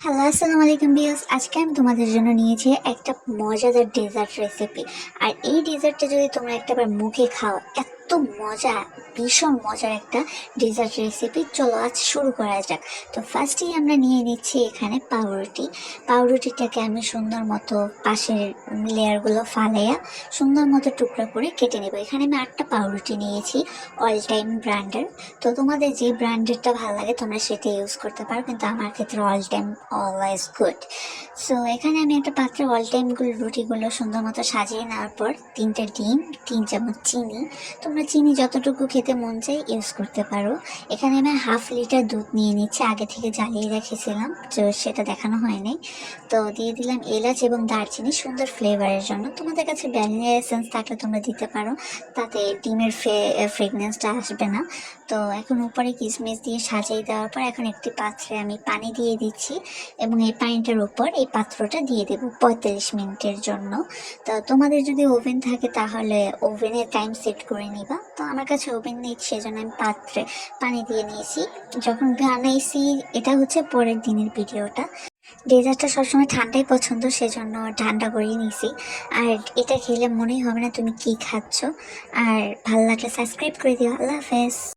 Hello, আসসালামু আলাইকুম viewers. আজকে আমি তোমাদের জন্য নিয়েছি একটা মজাদার ডেজার্ট রেসিপি। আর এই ডেজার্টটা যদি তোমরা একটাবার মুখে খাও, এত মজা, ভীষণ মজার একটা ডেজার্ট রেসিপি। চলো আজ শুরু করা যাক। তো ফার্স্টেই আমরা নিয়ে নিচ্ছি এখানে পাউরুটি। পাউরুটিটাকে আমি সুন্দর মতো পাশের লেয়ারগুলো ফালাইয়া সুন্দর মতো টুকরা করে কেটে নেব। এখানে আমি 8টা পাউরুটি নিয়েছি, অল টাইম ব্র্যান্ডের। তো তোমাদের যে ব্র্যান্ডেরটা ভালো লাগে তোমরা সেটা ইউজ করতে পারো, কিন্তু আমার ক্ষেত্রে all time always good. So এখানে আমি একটা পাত্রে অল টাইমগুলো রুটিগুলো সুন্দর মতো সাজিয়ে নেওয়ার পর 3টে ডিম, 3 চামচ চিনি, তোমরা চিনি যতটুকু খেতে মন চাই ইউজ করতে পারো। এখানে আমি 1/2 লিটার দুধ নিয়ে নিচ্ছি, আগে থেকে জ্বালিয়ে রেখেছিলাম, তো সেটা দেখানো হয়নি। তো দিয়ে দিলাম এলাচ এবং দারচিনি সুন্দর ফ্লেভারের জন্য। তোমাদের কাছে ভ্যানিলা এসেন্স থাকলে তোমরা দিতে পারো, তাতে ডিমের ফ্রেগনেন্সটা আসবে না। তো এখন উপরে কিশমিশ দিয়ে সাজিয়ে দেওয়ার পর এখন একটি পাত্রে আমি পানি দিয়ে দিচ্ছি এবং এই পানিটার উপর এই পাত্রটা দিয়ে দেবো 45 মিনিটের জন্য। তো তোমাদের যদি ওভেন থাকে তাহলে ওভেনের টাইম সেট করে নিবা। তো আমার কাছে ওভেন নেই, সেজন্য আমি পাত্রে পানি দিয়ে নিয়েছি। যখন বানাইছি, এটা হচ্ছে পরের দিনের ভিডিওটা। ডেজার্টটা সবসময় ঠান্ডাই পছন্দ, সেজন্য ঠান্ডা করেই নিছি। আর এটা খেলে মনেই হবে না তুমি কি খাচ্ছ। আর ভালো লাগলে সাবস্ক্রাইব করে দিও। আল্লাহ হাফেজ।